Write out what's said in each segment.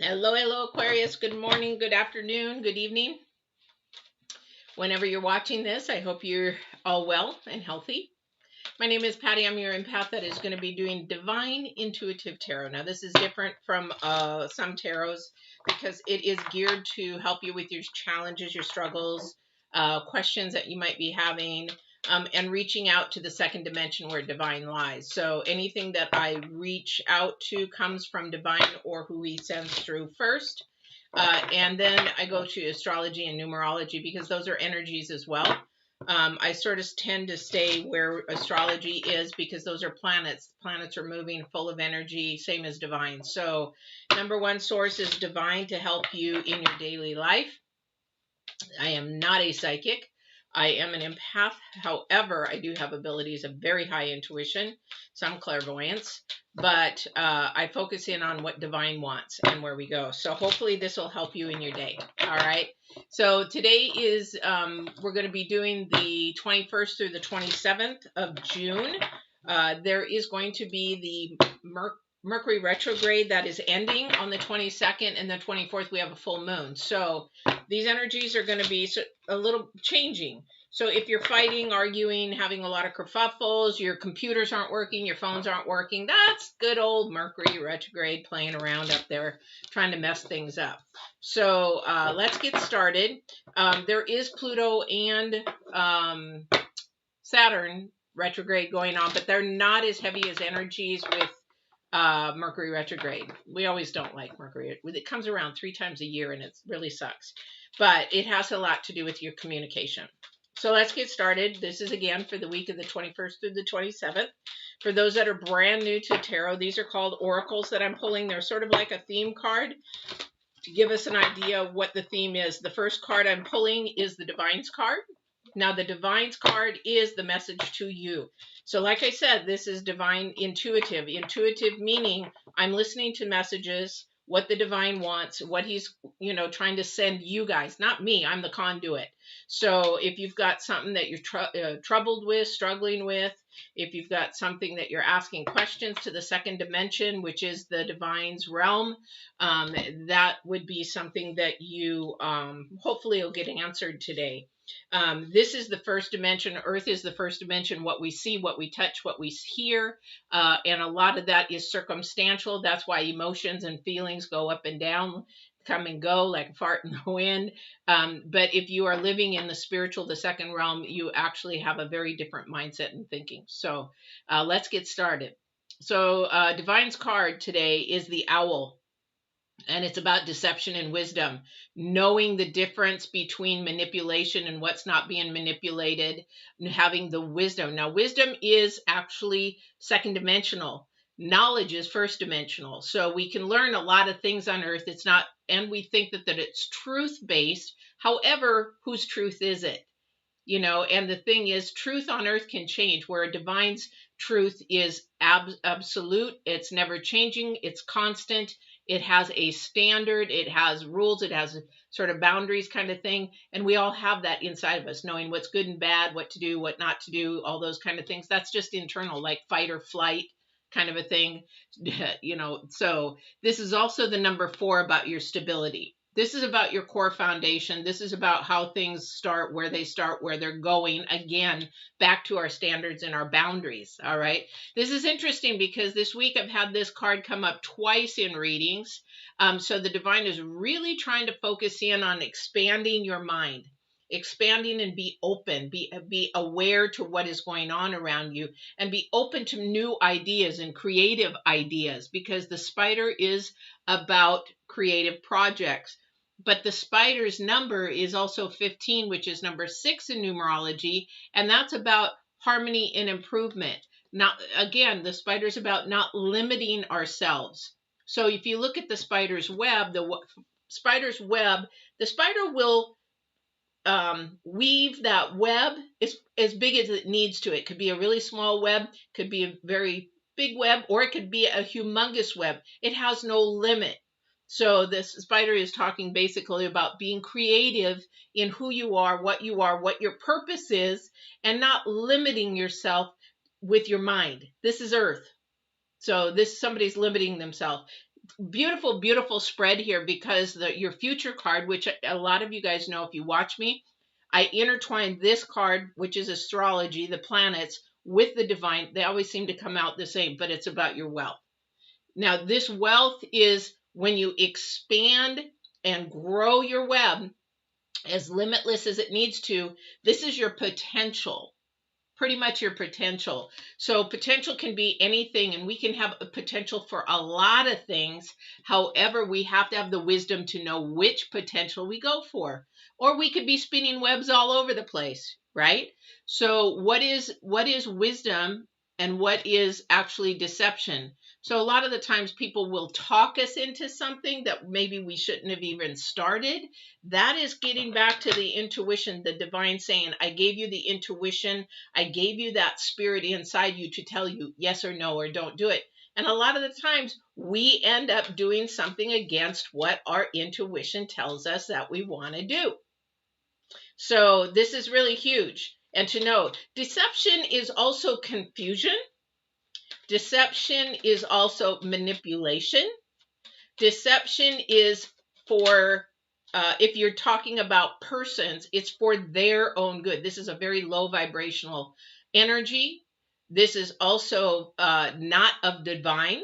Hello, hello, Aquarius. Good morning, good afternoon, good evening. Whenever you're watching this, I hope you're all well and healthy. My name is Patty. I'm your empath that is going to be doing Divine Intuitive Tarot. Now, this is different from some tarots because it is geared to help you with your challenges, your struggles, questions that you might be having, and reaching out to the second dimension where divine lies. So anything that I reach out to comes from divine or who he sends through first. And then I go to astrology and numerology because those are energies as well. I sort of tend to stay where astrology is because those are planets. Planets are moving full of energy, same as divine. So number one source is divine to help you in your daily life. I am not a psychic. I am an empath. However, I do have abilities of very high intuition, some clairvoyance, but I focus in on what divine wants and where we go. So hopefully this will help you in your day. All right. So today is, we're going to be doing the 21st through the 27th of June. There is going to be the Mercury retrograde that is ending on the 22nd, and the 24th we have a full moon. So these energies are going to be a little changing. So if you're fighting, arguing, having a lot of kerfuffles, your computers aren't working, your phones aren't working, that's good old Mercury retrograde playing around up there, trying to mess things up. So let's get started. There is Pluto and Saturn retrograde going on, but they're not as heavy as energies with Mercury retrograde. We always don't like Mercury. It comes around 3 times a year and it really sucks. But it has a lot to do with your communication. So let's get started. This is again for the week of the 21st through the 27th. For those that are brand new to tarot, these are called oracles that I'm pulling. They're sort of like a theme card to give us an idea of what the theme is. The first card I'm pulling is the Divine's card. Now, the Divine's card is the message to you. So like I said, this is divine intuitive. Intuitive meaning I'm listening to messages, what the divine wants, what he's, trying to send you guys, not me. I'm the conduit. So if you've got something that you're troubled with, struggling with, if you've got something that you're asking questions to the second dimension, which is the divine's realm, that would be something that you hopefully will get answered today. This is the first dimension. Earth is the first dimension, what we see, what we touch, what we hear. And a lot of that is circumstantial. That's why emotions and feelings go up and down, come and go like a fart in the wind. But if you are living in the spiritual, the second realm, you actually have a very different mindset and thinking. So let's get started. So Divine's card today is the Owl. And it's about deception and wisdom, knowing the difference between manipulation and what's not being manipulated, and having the wisdom. Now, wisdom is actually second dimensional. Knowledge is first dimensional. So we can learn a lot of things on earth. It's not, and we think that it's truth based. However, whose truth is it? And the thing is, truth on earth can change, where a divine's truth is absolute. It's never changing. It's constant. It has a standard. It has rules. It has sort of boundaries kind of thing. And we all have that inside of us, knowing what's good and bad, what to do, what not to do, all those kind of things. That's just internal, like fight or flight kind of a thing. So this is also the number 4 about your stability. This is about your core foundation. This is about how things start, where they're going. Again, back to our standards and our boundaries. All right. This is interesting because this week I've had this card come up twice in readings. So the divine is really trying to focus in on expanding your mind, expanding and be open, be aware to what is going on around you, and be open to new ideas and creative ideas, because the spider is about creative projects. But the spider's number is also 15, which is number 6 in numerology, and that's about harmony and improvement. Now, again, the spider's about not limiting ourselves. So if you look at the spider's web, the spider will weave that web as big as it needs to. It could be a really small web, could be a very big web, or it could be a humongous web. It has no limit. So this spider is talking basically about being creative in who you are, what your purpose is, and not limiting yourself with your mind. This is Earth. So somebody's limiting themselves. beautiful, beautiful spread here because your future card, which a lot of you guys know if you watch me, I intertwined this card, which is astrology, the planets, with the divine. They always seem to come out the same, but it's about your wealth. Now, this wealth is when you expand and grow your web as limitless as it needs to. This is your potential, pretty much your potential. So potential can be anything, and we can have a potential for a lot of things. However, we have to have the wisdom to know which potential we go for, or we could be spinning webs all over the place, right? So what is wisdom and what is actually deception? So a lot of the times people will talk us into something that maybe we shouldn't have even started. That is getting back to the intuition, the divine saying, I gave you the intuition, I gave you that spirit inside you to tell you yes or no or don't do it. And a lot of the times we end up doing something against what our intuition tells us that we want to do. So this is really huge. And to know, deception is also confusion. Deception is also manipulation. Deception is for, if you're talking about persons, it's for their own good. This is a very low vibrational energy. This is also not of divine.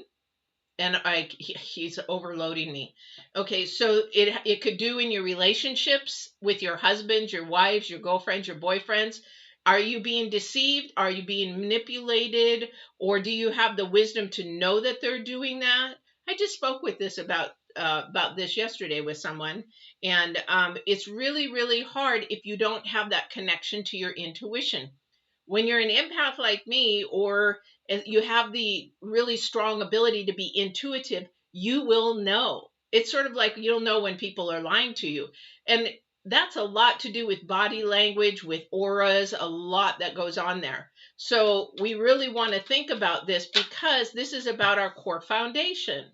And he's overloading me. Okay, so it could do in your relationships with your husbands, your wives, your girlfriends, your boyfriends. Are you being deceived? Are you being manipulated? Or do you have the wisdom to know that they're doing that? I just spoke with this about this yesterday with someone, and it's really, really hard if you don't have that connection to your intuition. When you're an empath like me, or you have the really strong ability to be intuitive, you will know. It's sort of like you'll know when people are lying to you. And that's a lot to do with body language, with auras, a lot that goes on there. So we really want to think about this because this is about our core foundation.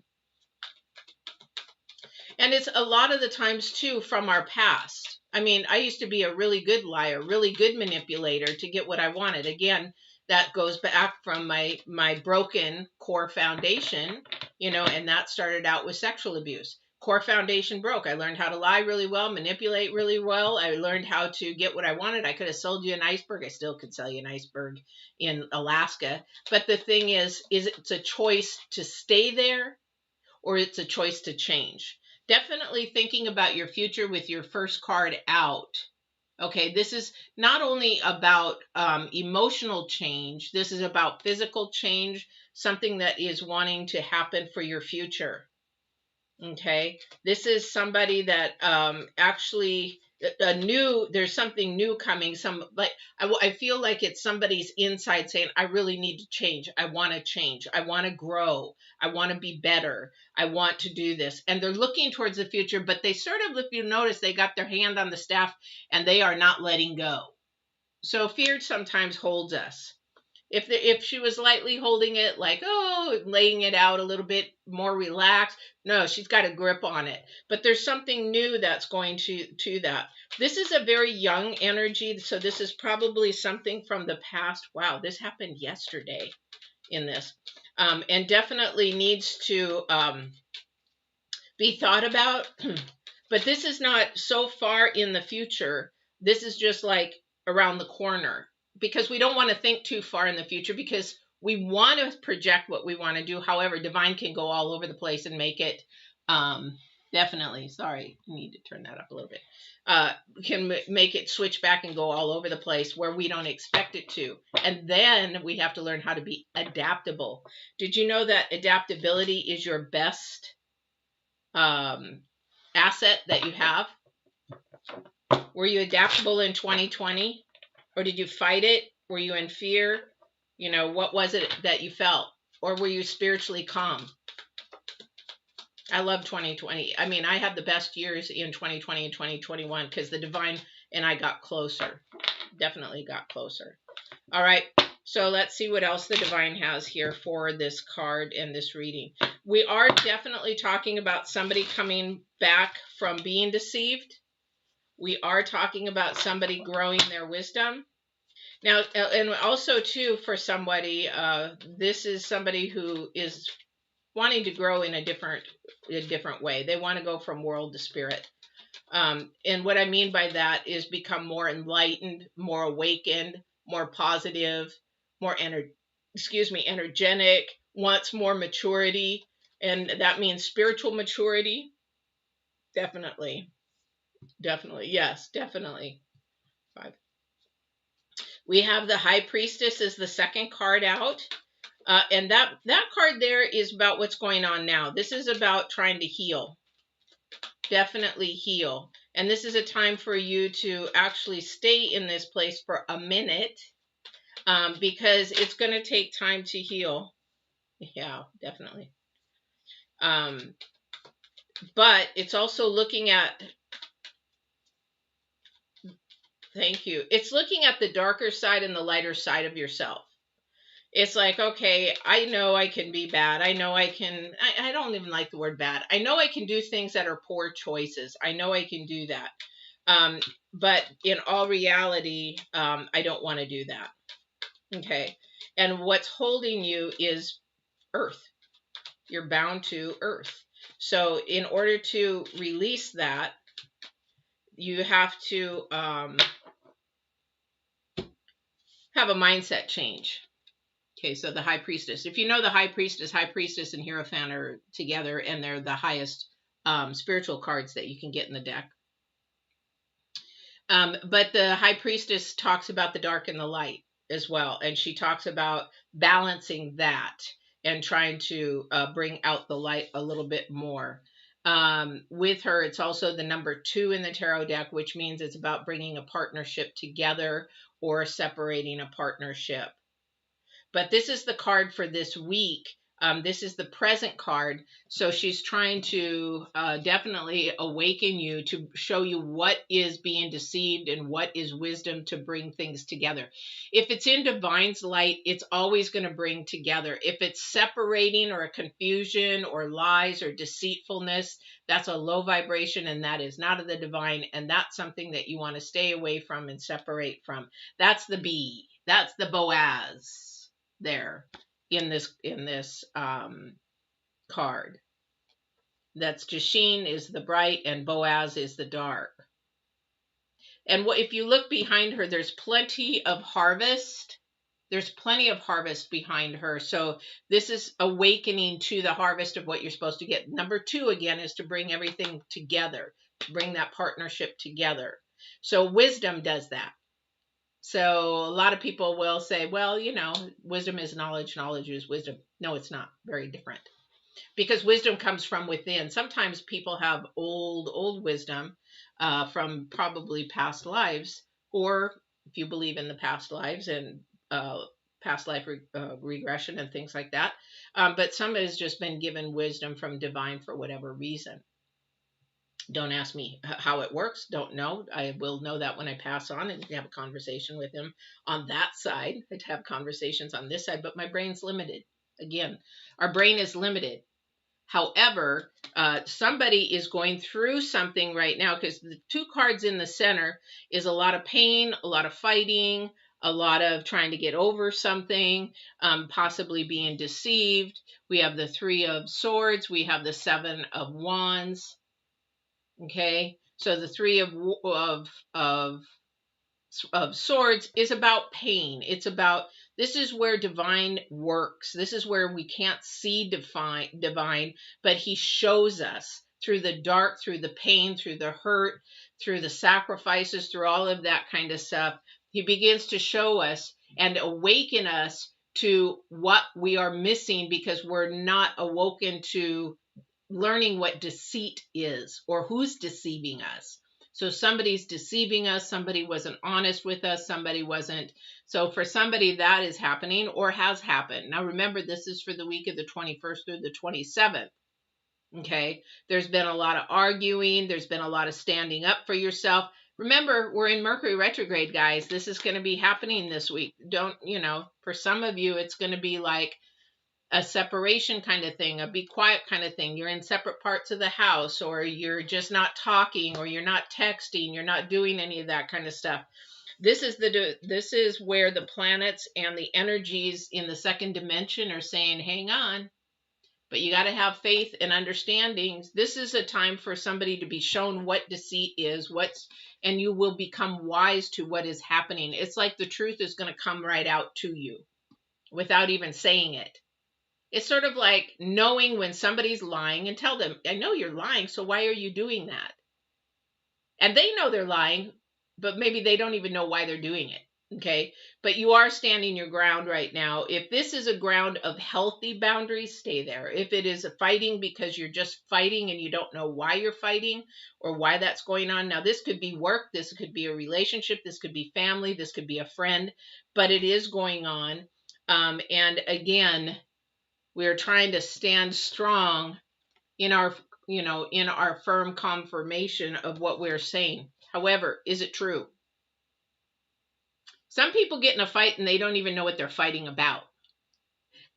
And it's a lot of the times too from our past. I mean, I used to be a really good liar, really good manipulator to get what I wanted. Again, that goes back from my broken core foundation, and that started out with sexual abuse. Core foundation broke. I learned how to lie really well, manipulate really well. I learned how to get what I wanted. I could have sold you an iceberg. I still could sell you an iceberg in Alaska. But the thing is it's a choice to stay there, or it's a choice to change. Definitely thinking about your future with your first card out. Okay, this is not only about emotional change, this is about physical change, something that is wanting to happen for your future. Okay, this is somebody that actually there's something new coming. I feel like it's somebody's inside saying, I really need to change. I want to change. I want to grow. I want to be better. I want to do this. And they're looking towards the future, but they sort of, if you notice, they got their hand on the staff and they are not letting go. So fear sometimes holds us. If she was lightly holding it, like, laying it out a little bit more relaxed, no, she's got a grip on it. But there's something new that's going to that. This is a very young energy, so this is probably something from the past. Wow, this happened yesterday in this. And definitely needs to be thought about. But this is not so far in the future. This is just like around the corner. Because we don't want to think too far in the future, because we want to project what we want to do. However, divine can go all over the place and make it definitely, sorry, I need to turn that up a little bit, can make it switch back and go all over the place where we don't expect it to. And then we have to learn how to be adaptable. Did you know that adaptability is your best asset that you have? Were you adaptable in 2020? Or did you fight it? Were you in fear? What was it that you felt? Or were you spiritually calm? I love 2020. I mean, I had the best years in 2020 and 2021 because the divine and I got closer. Definitely got closer. All right. So let's see what else the divine has here for this card and this reading. We are definitely talking about somebody coming back from being deceived. We are talking about somebody growing their wisdom. Now, and also, too, for somebody, this is somebody who is wanting to grow in a different way. They want to go from world to spirit. And what I mean by that is become more enlightened, more awakened, more positive, more energetic, wants more maturity. And that means spiritual maturity. Definitely. Definitely. Yes, definitely. 5. We have the High Priestess as the second card out. And that card there is about what's going on now. This is about trying to heal. Definitely heal. And this is a time for you to actually stay in this place for a minute, because it's going to take time to heal. Yeah, definitely. But it's also looking at, thank you. It's looking at the darker side and the lighter side of yourself. It's like, okay, I know I can be bad. I know I can, I don't even like the word bad. I know I can do things that are poor choices. I know I can do that. But in all reality, I don't want to do that. Okay. And what's holding you is earth. You're bound to earth. So in order to release that, you have to have a mindset change. Okay, so the High Priestess. If you know the High Priestess and Hierophant are together, and they're the highest spiritual cards that you can get in the deck. But the High Priestess talks about the dark and the light as well. And she talks about balancing that and trying to bring out the light a little bit more. With her, it's also the number 2 in the tarot deck, which means it's about bringing a partnership together or separating a partnership. But this is the card for this week. This is the present card. So she's trying to definitely awaken you, to show you what is being deceived and what is wisdom, to bring things together. If it's in divine's light, it's always going to bring together. If it's separating or a confusion or lies or deceitfulness, that's a low vibration, and that is not of the divine. And that's something that you want to stay away from and separate from. That's the bee. That's the Boaz there in this card. That's Jasheen is the bright and Boaz is the dark. And if you look behind her, there's plenty of harvest. There's plenty of harvest behind her. So this is awakening to the harvest of what you're supposed to get. Number 2, again, is to bring everything together, to bring that partnership together. So wisdom does that. So a lot of people will say, well, you know, wisdom is knowledge, knowledge is wisdom. No, it's not. Very different. Because wisdom comes from within. Sometimes people have old wisdom from probably past lives, or if you believe in the past lives and past life regression and things like that. But some has just been given wisdom from divine for whatever reason. Don't ask me how it works. Don't know. I will know that when I pass on and have a conversation with him on that side. I'd have conversations on this side, but my brain's limited. Again, our brain is limited. However, somebody is going through something right now, because the 2 cards in the center is a lot of pain, a lot of fighting, a lot of trying to get over something, possibly being deceived. We have the 3 of Swords. We have the 7 of Wands. Okay, so the 3 of Swords is about pain. It's about, this is where divine works. This is where we can't see divine, but he shows us through the dark, through the pain, through the hurt, through the sacrifices, through all of that kind of stuff. He begins to show us and awaken us to what we are missing, because we're not awoken to learning what deceit is, or who's deceiving us. So somebody's deceiving us, somebody wasn't honest with us, somebody wasn't. So for somebody, that is happening or has happened. Now remember, this is for the week of the 21st through the 27th. Okay, there's been a lot of arguing, there's been a lot of standing up for yourself. Remember, we're in Mercury retrograde, guys. This is going to be happening this week. Don't, you know, for some of you, it's going to be like a separation kind of thing, a be quiet kind of thing. You're in separate parts of the house, or you're just not talking, or you're not texting, you're not doing any of that kind of stuff. This is where the planets and the energies in the second dimension are saying, hang on. But you got to have faith and understandings. This is a time for somebody to be shown what deceit is, and you will become wise to what is happening. It's like the truth is going to come right out to you without even saying it. It's sort of like knowing when somebody's lying and tell them, I know you're lying, so why are you doing that? And they know they're lying, but maybe they don't even know why they're doing it. Okay. But you are standing your ground right now. If this is a ground of healthy boundaries, stay there. If it is a fighting because you're just fighting and you don't know why you're fighting or why that's going on. Now, this could be work. This could be a relationship. This could be family. This could be a friend, but it is going on. And again, we're trying to stand strong in our, in our firm confirmation of what we're saying. However, is it true? Some people get in a fight and they don't even know what they're fighting about.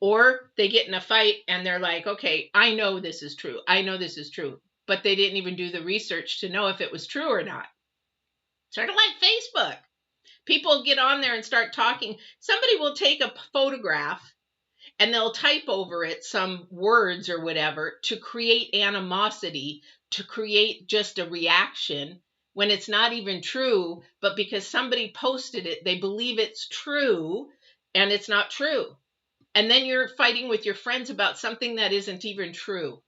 Or they get in a fight and they're like, okay, I know this is true. I know this is true. But they didn't even do the research to know if it was true or not. Sort of like Facebook. People get on there and start talking. Somebody will take a photograph and they'll type over it some words or whatever to create animosity, to create just a reaction when it's not even true, but because somebody posted it, they believe it's true and it's not true. And then you're fighting with your friends about something that isn't even true.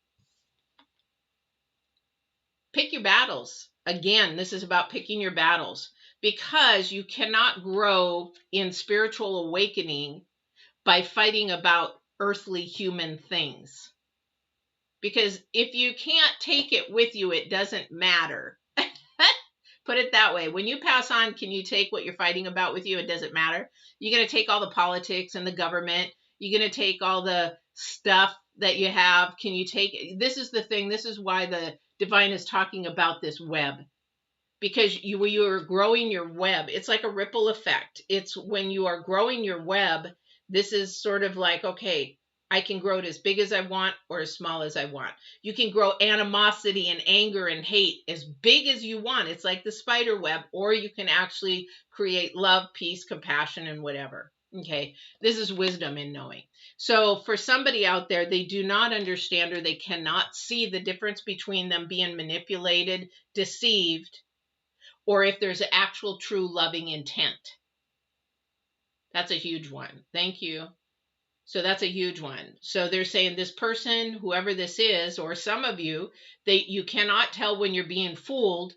Pick your battles. Again, this is about picking your battles, because you cannot grow in spiritual awakening by fighting about earthly human things. Because if you can't take it with you, it doesn't matter. Put it that way. When you pass on, can you take what you're fighting about with you? It doesn't matter. You're going to take all the politics and the government. You're going to take all the stuff that you have. Can you take, this is the thing. This is why the divine is talking about this web. Because when you are growing your web, it's like a ripple effect. It's when you are growing your web, this is sort of like, okay, I can grow it as big as I want or as small as I want. You can grow animosity and anger and hate as big as you want. It's like the spider web, or you can actually create love, peace, compassion, and whatever. Okay, this is wisdom in knowing. So for somebody out there, they do not understand or they cannot see the difference between them being manipulated, deceived, or if there's an actual true loving intent. That's a huge one. Thank you. So that's a huge one. So they're saying this person, whoever this is, or some of you, you cannot tell when you're being fooled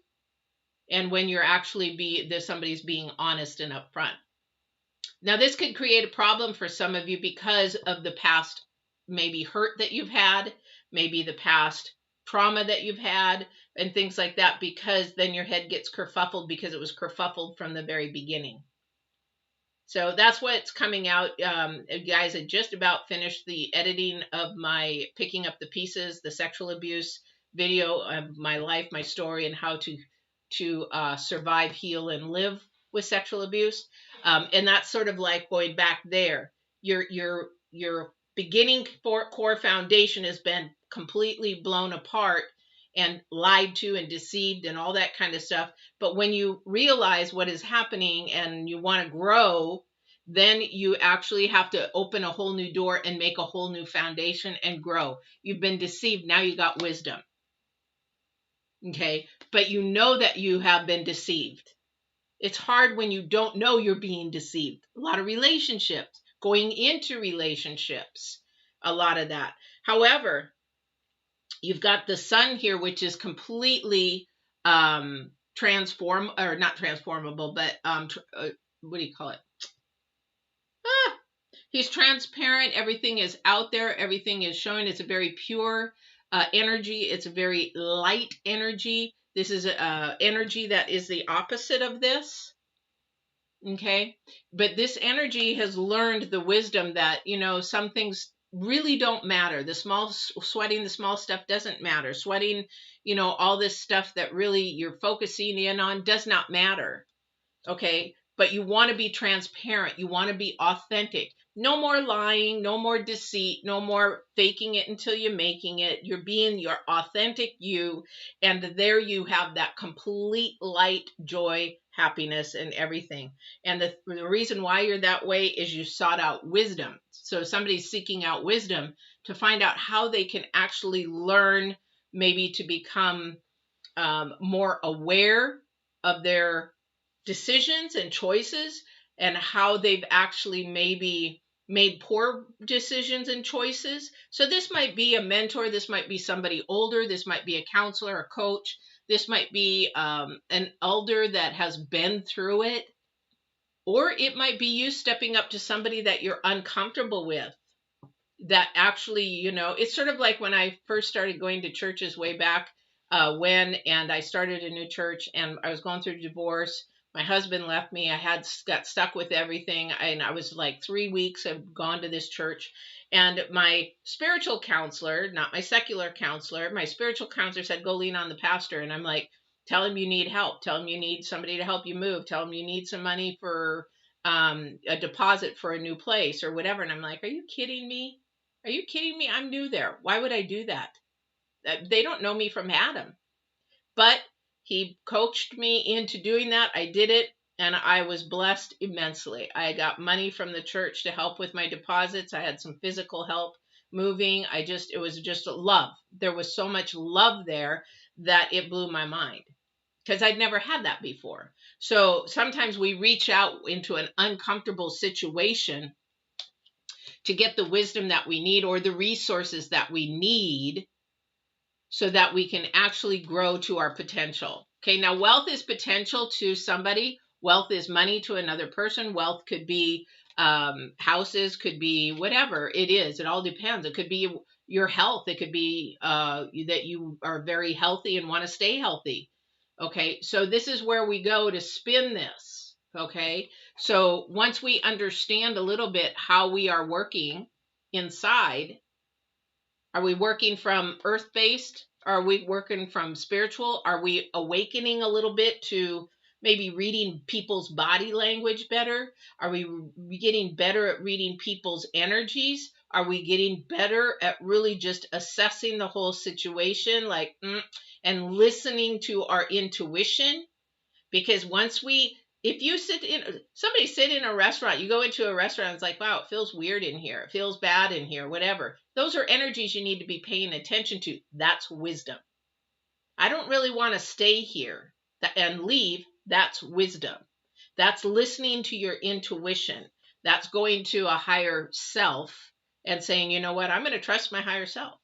and when you're actually somebody's being honest and upfront. Now, this could create a problem for some of you because of the past maybe hurt that you've had, maybe the past trauma that you've had, and things like that, because then your head gets kerfuffled because it was kerfuffled from the very beginning. So that's what's coming out. Guys, I just about finished the editing of my Picking Up the Pieces, the sexual abuse video of my life, my story, and how to survive, heal, and live with sexual abuse. And that's sort of like going back there. Your beginning core foundation has been completely blown apart and lied to and deceived and all that kind of stuff. But when you realize what is happening and you want to grow, then you actually have to open a whole new door and make a whole new foundation and grow. You've been deceived. Now you got wisdom. Okay. But you know that you have been deceived. It's hard when you don't know you're being deceived. A lot of relationships, going into relationships, a lot of that. However, you've got the sun here, which is completely not transformable, but what do you call it? He's transparent. Everything is out there. Everything is showing. It's a very pure energy. It's a very light energy. This is energy that is the opposite of this. Okay. But this energy has learned the wisdom that, some things really don't matter. Sweating the small stuff doesn't matter. Sweating, all this stuff that really you're focusing in on does not matter. Okay. but you want to be transparent. You want to be authentic. No more lying, no more deceit, no more faking it until you're making it. You're being your authentic you. And there you have that complete light, joy, happiness, and everything. And the reason why you're that way is you sought out wisdom. So somebody's seeking out wisdom to find out how they can actually learn, maybe to become more aware of their decisions and choices, and how they've actually maybe made poor decisions and choices. So this might be a mentor, this might be somebody older, this might be a counselor, a coach, this might be an elder that has been through it, or it might be you stepping up to somebody that you're uncomfortable with, that actually, it's sort of like when I first started going to churches way back and I started a new church and I was going through divorce. My husband left me. Got stuck with everything. And I was like 3 weeks, I've gone to this church. And my spiritual counselor, not my secular counselor, my spiritual counselor said, go lean on the pastor. And I'm like, tell him you need help. Tell him you need somebody to help you move. Tell him you need some money for a deposit for a new place or whatever. And I'm like, are you kidding me? Are you kidding me? I'm new there. Why would I do that? They don't know me from Adam. But he coached me into doing that. I did it, and I was blessed immensely. I got money from the church to help with my deposits. I had some physical help moving. It was just love. There was so much love there that it blew my mind, because I'd never had that before. So sometimes we reach out into an uncomfortable situation to get the wisdom that we need or the resources that we need so that we can actually grow to our potential. Okay, now wealth is potential to somebody. Wealth is money to another person. Wealth could be houses, could be whatever it is. It all depends. It could be your health. It could be that you are very healthy and want to stay healthy. Okay, so this is where we go to spin this. Okay, so once we understand a little bit how we are working inside, are we working from earth-based? Are we working from spiritual? Are we awakening a little bit to maybe reading people's body language better? Are we getting better at reading people's energies? Are we getting better at really just assessing the whole situation, and listening to our intuition? Because if you somebody sit in a restaurant, you go into a restaurant, it's like, wow, it feels weird in here. It feels bad in here, whatever. Those are energies you need to be paying attention to. That's wisdom. I don't really want to stay here and leave. That's wisdom. That's listening to your intuition. That's going to a higher self and saying, you know what, I'm going to trust my higher self.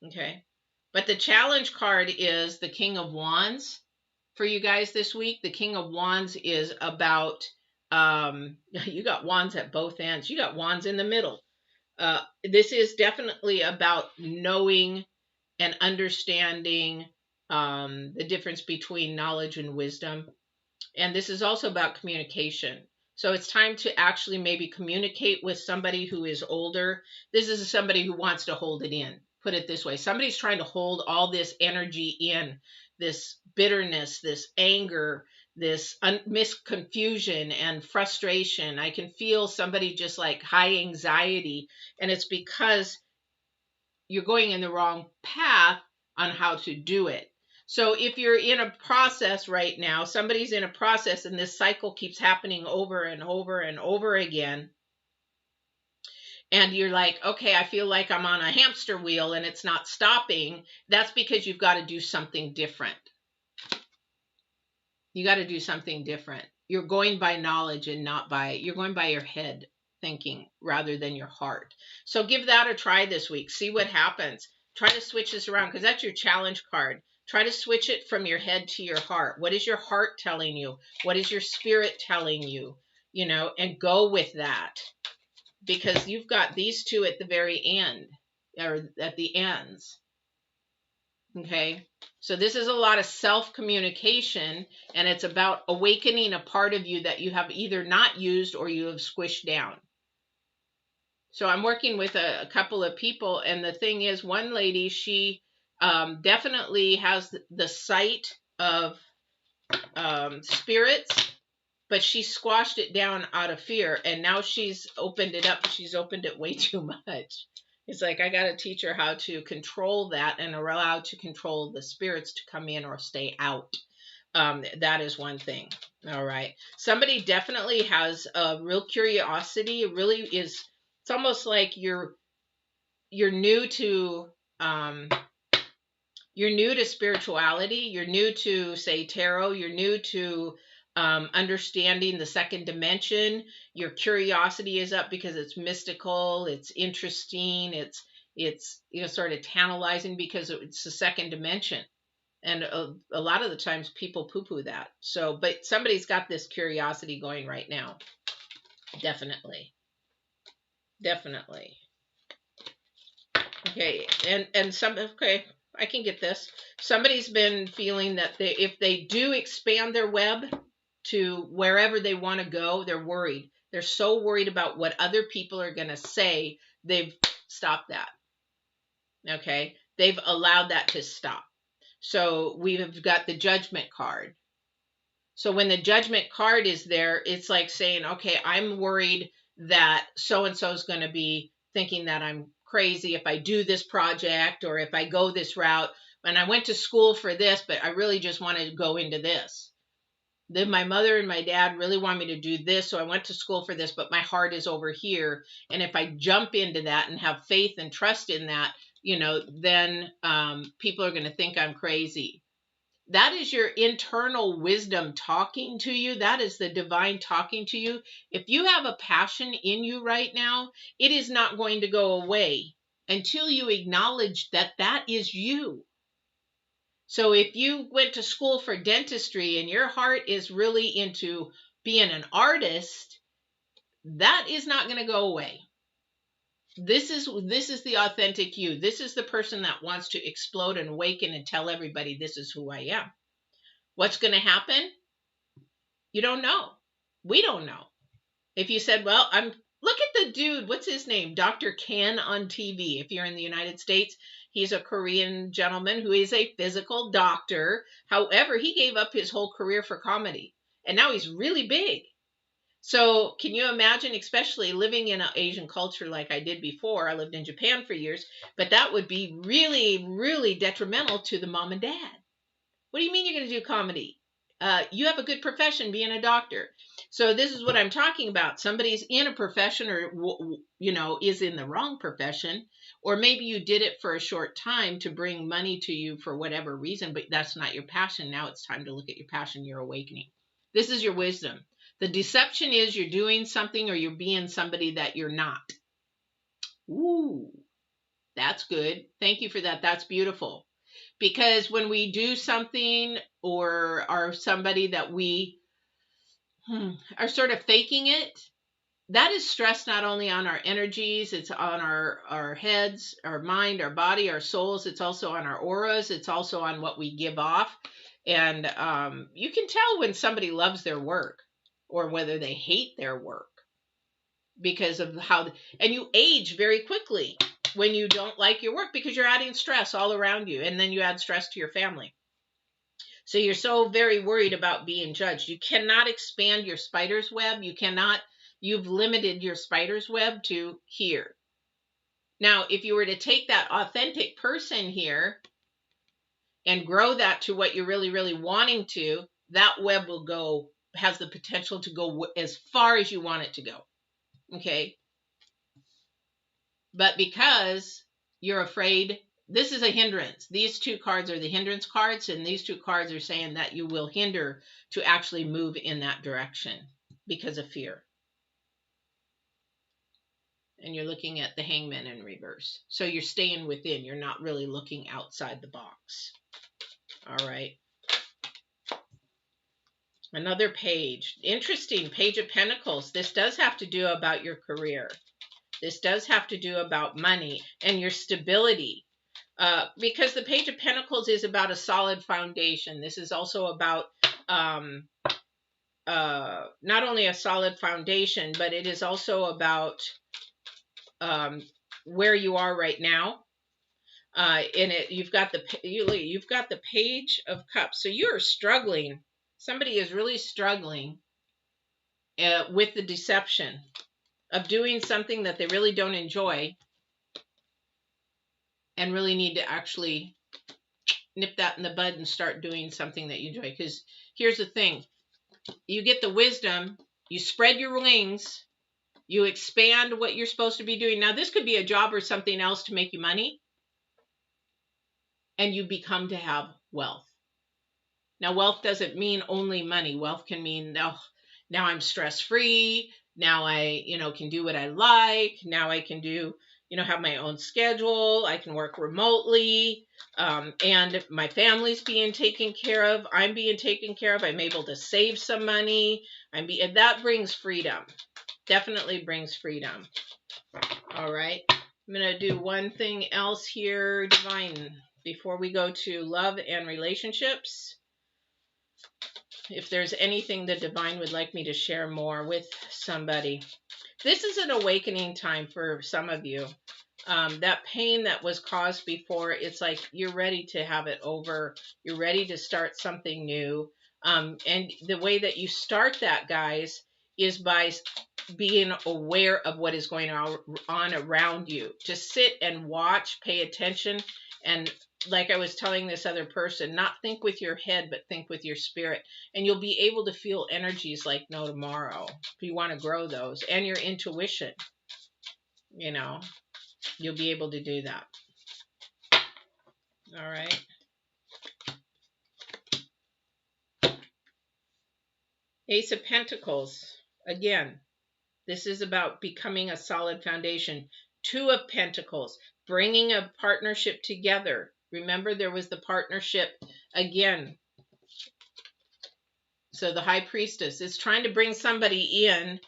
Okay. But the challenge card is the King of Wands. For you guys this week, the King of Wands is about, you got wands at both ends. You got wands in the middle. This is definitely about knowing and understanding the difference between knowledge and wisdom. And this is also about communication. So it's time to actually maybe communicate with somebody who is older. This is somebody who wants to hold it in. Put it this way. Somebody's trying to hold all this energy in, this bitterness, this anger, this confusion and frustration. I can feel somebody just like high anxiety, and it's because you're going in the wrong path on how to do it. So if you're in a process right now, somebody's in a process and this cycle keeps happening over and over and over again, and you're like, okay, I feel like I'm on a hamster wheel and it's not stopping, that's because you've got to do something different. You got to do something different. You're going by knowledge and you're going by your head thinking rather than your heart. So give that a try this week. See what happens. Try to switch this around, because that's your challenge card. Try to switch it from your head to your heart. What is your heart telling you? What is your spirit telling you? And go with that. Because you've got these two at the very end, or at the ends. Okay, so this is a lot of self-communication, and it's about awakening a part of you that you have either not used or you have squished down. So I'm working with a couple of people, and the thing is, one lady, she definitely has the sight of spirits, but she squashed it down out of fear, and now she's opened it up. She's opened it way too much. It's like, I got to teach her how to control that and allow to control the spirits to come in or stay out. That is one thing. All right. Somebody definitely has a real curiosity. It really is. It's almost like you're new to spirituality. You're new to, say, tarot. You're new to understanding the second dimension. Your curiosity is up because it's mystical. It's interesting. It's sort of tantalizing because it's the second dimension. And a lot of the times people poo-poo that. So, but somebody's got this curiosity going right now. Definitely. Definitely. Okay. Okay, I can get this. Somebody's been feeling that if they do expand their web to wherever they want to go, they're worried. They're so worried about what other people are going to say. They've stopped that. Okay. They've allowed that to stop. So we've got the Judgment card. So when the Judgment card is there, it's like saying, okay, I'm worried that so-and-so is going to be thinking that I'm crazy if I do this project or if I go this route. And I went to school for this, but I really just want to go into this. Then my mother and my dad really want me to do this, so I went to school for this, but my heart is over here. And if I jump into that and have faith and trust in that, then people are going to think I'm crazy. That is your internal wisdom talking to you. That is the divine talking to you. If you have a passion in you right now, it is not going to go away until you acknowledge that that is you. So if you went to school for dentistry and your heart is really into being an artist, that is not going to go away. This is the authentic you. This is the person that wants to explode and awaken and tell everybody this is who I am. What's going to happen? You don't know. We don't know. If you said, well, look at the dude, what's his name? Dr. Ken on TV. If you're in the United States, he's a Korean gentleman who is a physical doctor. However, he gave up his whole career for comedy, and now he's really big. So can you imagine, especially living in an Asian culture like I did before? I lived in Japan for years, but that would be really, really detrimental to the mom and dad. What do you mean you're going to do comedy? You have a good profession being a doctor. So this is what I'm talking about. Somebody's in a profession or, is in the wrong profession, or maybe you did it for a short time to bring money to you for whatever reason, but that's not your passion. Now it's time to look at your passion, your awakening. This is your wisdom. The deception is you're doing something or you're being somebody that you're not. Ooh, that's good. Thank you for that. That's beautiful. Because when we do something or are somebody that we are sort of faking it, that is stress not only on our energies, it's on our heads, our mind, our body, our souls. It's also on our auras. It's also on what we give off. And you can tell when somebody loves their work or whether they hate their work because of and you age very quickly when you don't like your work because you're adding stress all around you, and then you add stress to your family. So you're so very worried about being judged. You cannot expand your spider's web. You've limited your spider's web to here. Now, if you were to take that authentic person here and grow that to what you're really, really wanting to, that web has the potential to go as far as you want it to go. Okay. But because you're afraid, this is a hindrance. These two cards are the hindrance cards, and these two cards are saying that you will hinder to actually move in that direction because of fear. And you're looking at the Hangman in reverse. So you're staying within. You're not really looking outside the box. All right. Another page. Interesting. Page of Pentacles. This does have to do about your career. This does have to do about money and your stability. Because the Page of Pentacles is about a solid foundation. This is also about not only a solid foundation, but it is also about where you are right now. You've got the Page of Cups. So you're struggling. Somebody is really struggling with the deception of doing something that they really don't enjoy and really need to actually nip that in the bud and start doing something that you enjoy. Because here's the thing. You get the wisdom, you spread your wings, you expand what you're supposed to be doing. Now, this could be a job or something else to make you money, and you become to have wealth. Now, wealth doesn't mean only money. Wealth can mean, now I'm stress-free. Now I, can do what I like. Now I can do, have my own schedule. I can work remotely. And my family's being taken care of. I'm being taken care of. I'm able to save some money. And that brings freedom. Definitely brings freedom. All right. I'm going to do one thing else here, Divine, before we go to love and relationships. If there's anything the Divine would like me to share more with somebody. This is an awakening time for some of you. That pain that was caused before, it's like you're ready to have it over. You're ready to start something new. And the way that you start that, guys, is by being aware of what is going on around you. To sit and watch, pay attention, and like I was telling this other person, not think with your head, but think with your spirit. And you'll be able to feel energies like no tomorrow. If you want to grow those. And your intuition, you'll be able to do that. All right. Ace of Pentacles. Again, this is about becoming a solid foundation. Two of Pentacles. Bringing a partnership together. Remember, there was the partnership again. So the High Priestess is trying to bring somebody in.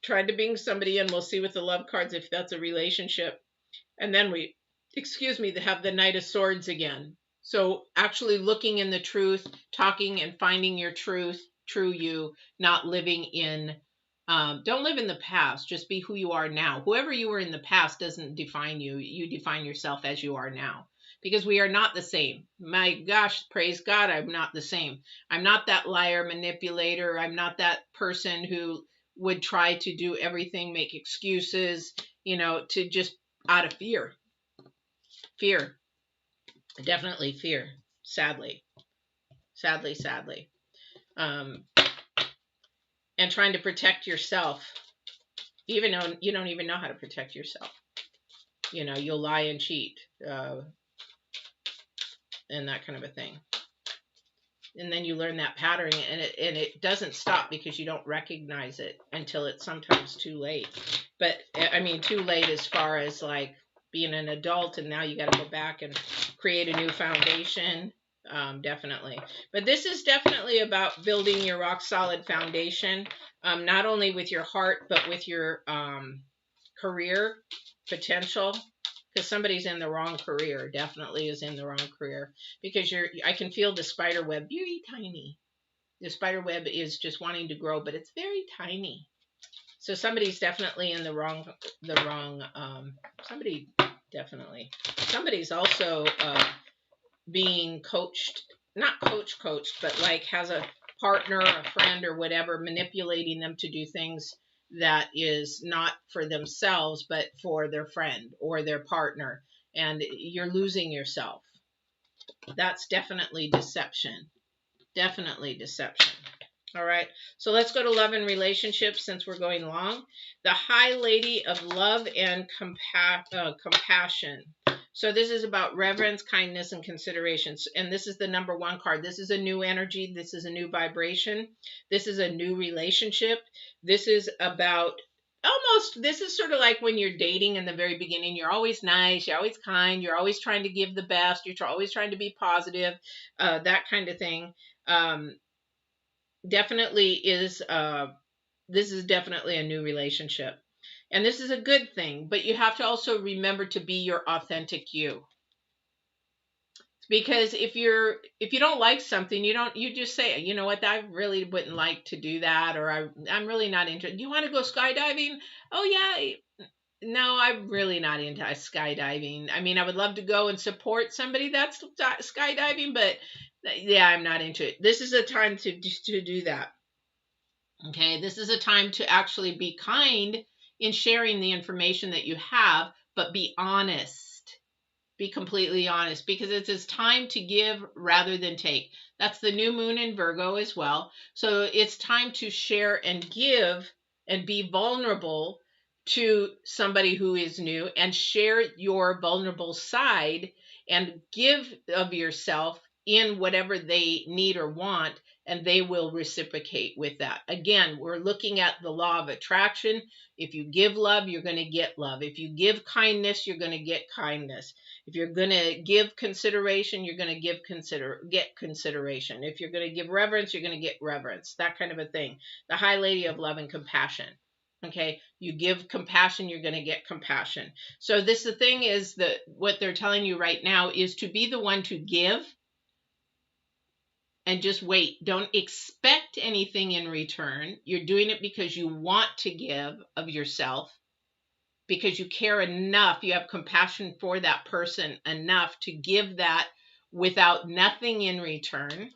We'll see with the love cards if that's a relationship. And then they have the Knight of Swords again. So actually looking in the truth, talking and finding your truth, true you, not living in, don't live in the past. Just be who you are now. Whoever you were in the past doesn't define you. You define yourself as you are now. Because we are not the same. My gosh, praise God, I'm not the same. I'm not that liar, manipulator. I'm not that person who would try to do everything, make excuses, to just out of fear. Fear. Definitely fear. Sadly. And trying to protect yourself, even though you don't even know how to protect yourself. You'll lie and cheat. And that kind of a thing. And then you learn that pattern, and it doesn't stop because you don't recognize it until it's sometimes too late. But I mean, too late as far as like being an adult, and now you got to go back and create a new foundation. Definitely. But this is definitely about building your rock solid foundation, not only with your heart, but with your career potential. Because somebody's in the wrong career, definitely is in the wrong career. Because I can feel the spider web very tiny. The spider web is just wanting to grow, but it's very tiny. So somebody's definitely in the wrong, somebody definitely. Somebody's also being coached, not coached, but like has a partner, a friend or whatever, manipulating them to do things that is not for themselves, but for their friend or their partner. And you're losing yourself. That's definitely deception. Definitely deception. All right. So let's go to love and relationships since we're going long. The High Lady of Love and Compassion. So this is about reverence, kindness, and consideration. And this is the number one card. This is a new energy. This is a new vibration. This is a new relationship. This is about this is sort of like when you're dating in the very beginning. You're always nice. You're always kind. You're always trying to give the best. You're always trying to be positive. That kind of thing. Definitely is, this is definitely a new relationship. And this is a good thing, but you have to also remember to be your authentic you. Because if you don't like something, you just say, you know what, I really wouldn't like to do that, or I'm really not interested. You want to go skydiving? Oh yeah. No, I'm really not into skydiving. I mean, I would love to go and support somebody that's skydiving, but yeah, I'm not into it. This is a time to do that. Okay, this is a time to actually be kind in sharing the information that you have, but be honest. Be completely honest, because it's time to give rather than take. That's the new moon in Virgo as well. So it's time to share and give and be vulnerable to somebody who is new, and share your vulnerable side and give of yourself in whatever they need or want, and they will reciprocate with that. Again, we're looking at the law of attraction. If you give love, you're going to get love. If you give kindness, you're going to get kindness. If you're going to give consideration, you're going to get consideration. If you're going to give reverence, you're going to get reverence. That kind of a thing. The High Lady of Love and Compassion. Okay, you give compassion, you're going to get compassion. So the thing is that what they're telling you right now is to be the one to give, and just wait. Don't expect anything in return. You're doing it because you want to give of yourself, because you care enough, you have compassion for that person enough to give that without nothing in return.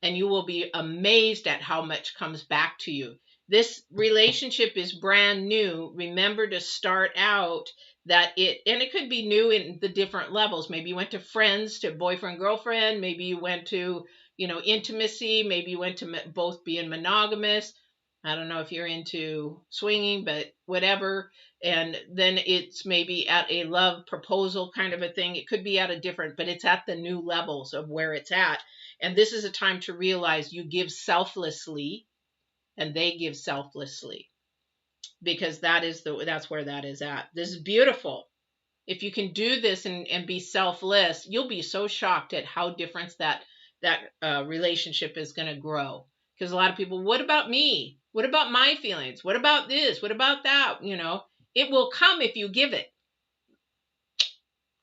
And you will be amazed at how much comes back to you. This relationship is brand new. Remember to start out and it could be new in the different levels. Maybe you went to friends, to boyfriend, girlfriend. Maybe you went to, intimacy. Maybe you went to both being monogamous. I don't know if you're into swinging, but whatever. And then it's maybe at a love proposal kind of a thing. It could be at a different, but it's at the new levels of where it's at. And this is a time to realize you give selflessly and they give selflessly, because that's where that is at. This is beautiful. If you can do this and be selfless, you'll be so shocked at how different that relationship is going to grow. Because a lot of people, what about me? What about my feelings? What about this? What about that? It will come if you give it.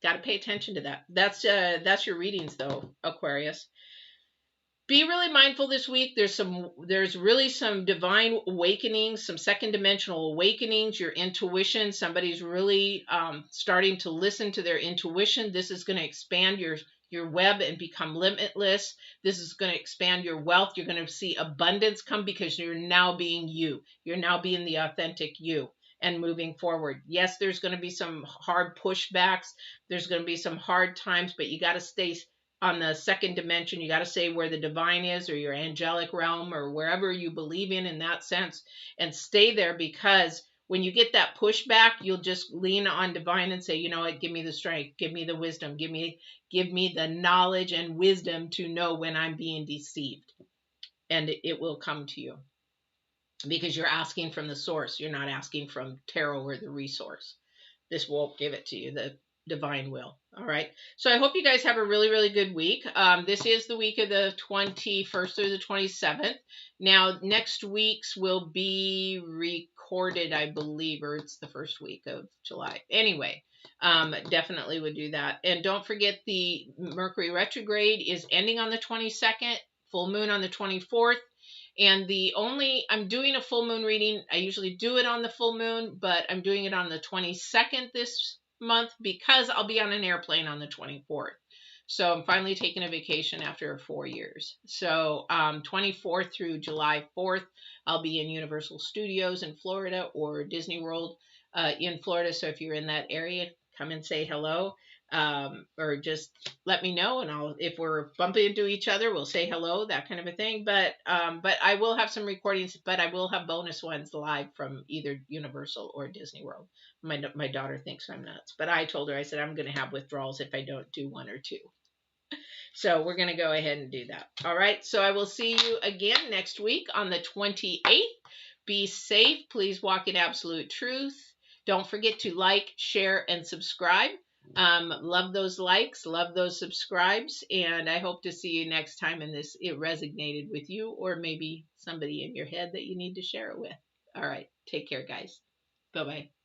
Got to pay attention to that. That's your readings though, Aquarius. Be really mindful this week. There's really some divine awakenings, some second dimensional awakenings, your intuition. Somebody's really starting to listen to their intuition. This is going to expand your web and become limitless. This is going to expand your wealth. You're going to see abundance come because you're now being you. You're now being the authentic you and moving forward. Yes, there's going to be some hard pushbacks. There's going to be some hard times, but you got to stay on the second dimension. You got to say where the divine is, or your angelic realm, or wherever you believe in that sense, and stay there, because when you get that pushback, you'll just lean on divine and say, you know what, give me the strength, give me the wisdom, give me the knowledge and wisdom to know when I'm being deceived. And it will come to you, because you're asking from the source. You're not asking from tarot or the resource. This won't give it to you. The divine will. All right. So I hope you guys have a really, really good week. This is the week of the 21st through the 27th. Now, next week's will be recorded, I believe, or it's the first week of July. Anyway, definitely would do that. And don't forget, the Mercury retrograde is ending on the 22nd, full moon on the 24th. And I'm doing a full moon reading. I usually do it on the full moon, but I'm doing it on the 22nd this month because I'll be on an airplane on the 24th. So I'm finally taking a vacation after 4 years. So 24th through July 4th, I'll be in Universal Studios in Florida, or Disney World in Florida. So if you're in that area, come and say hello. Or just let me know, and if we're bumping into each other, we'll say hello, that kind of a thing. But I will have some recordings, but I will have bonus ones live from either Universal or Disney World. My daughter thinks I'm nuts, but I told her, I said, I'm going to have withdrawals if I don't do one or two. So we're going to go ahead and do that. All right. So I will see you again next week on the 28th. Be safe. Please walk in absolute truth. Don't forget to like, share, and subscribe. Love those likes, love those subscribes, and I hope to see you next time it resonated with you, or maybe somebody in your head that you need to share it with. All right. Take care, guys. Bye-bye.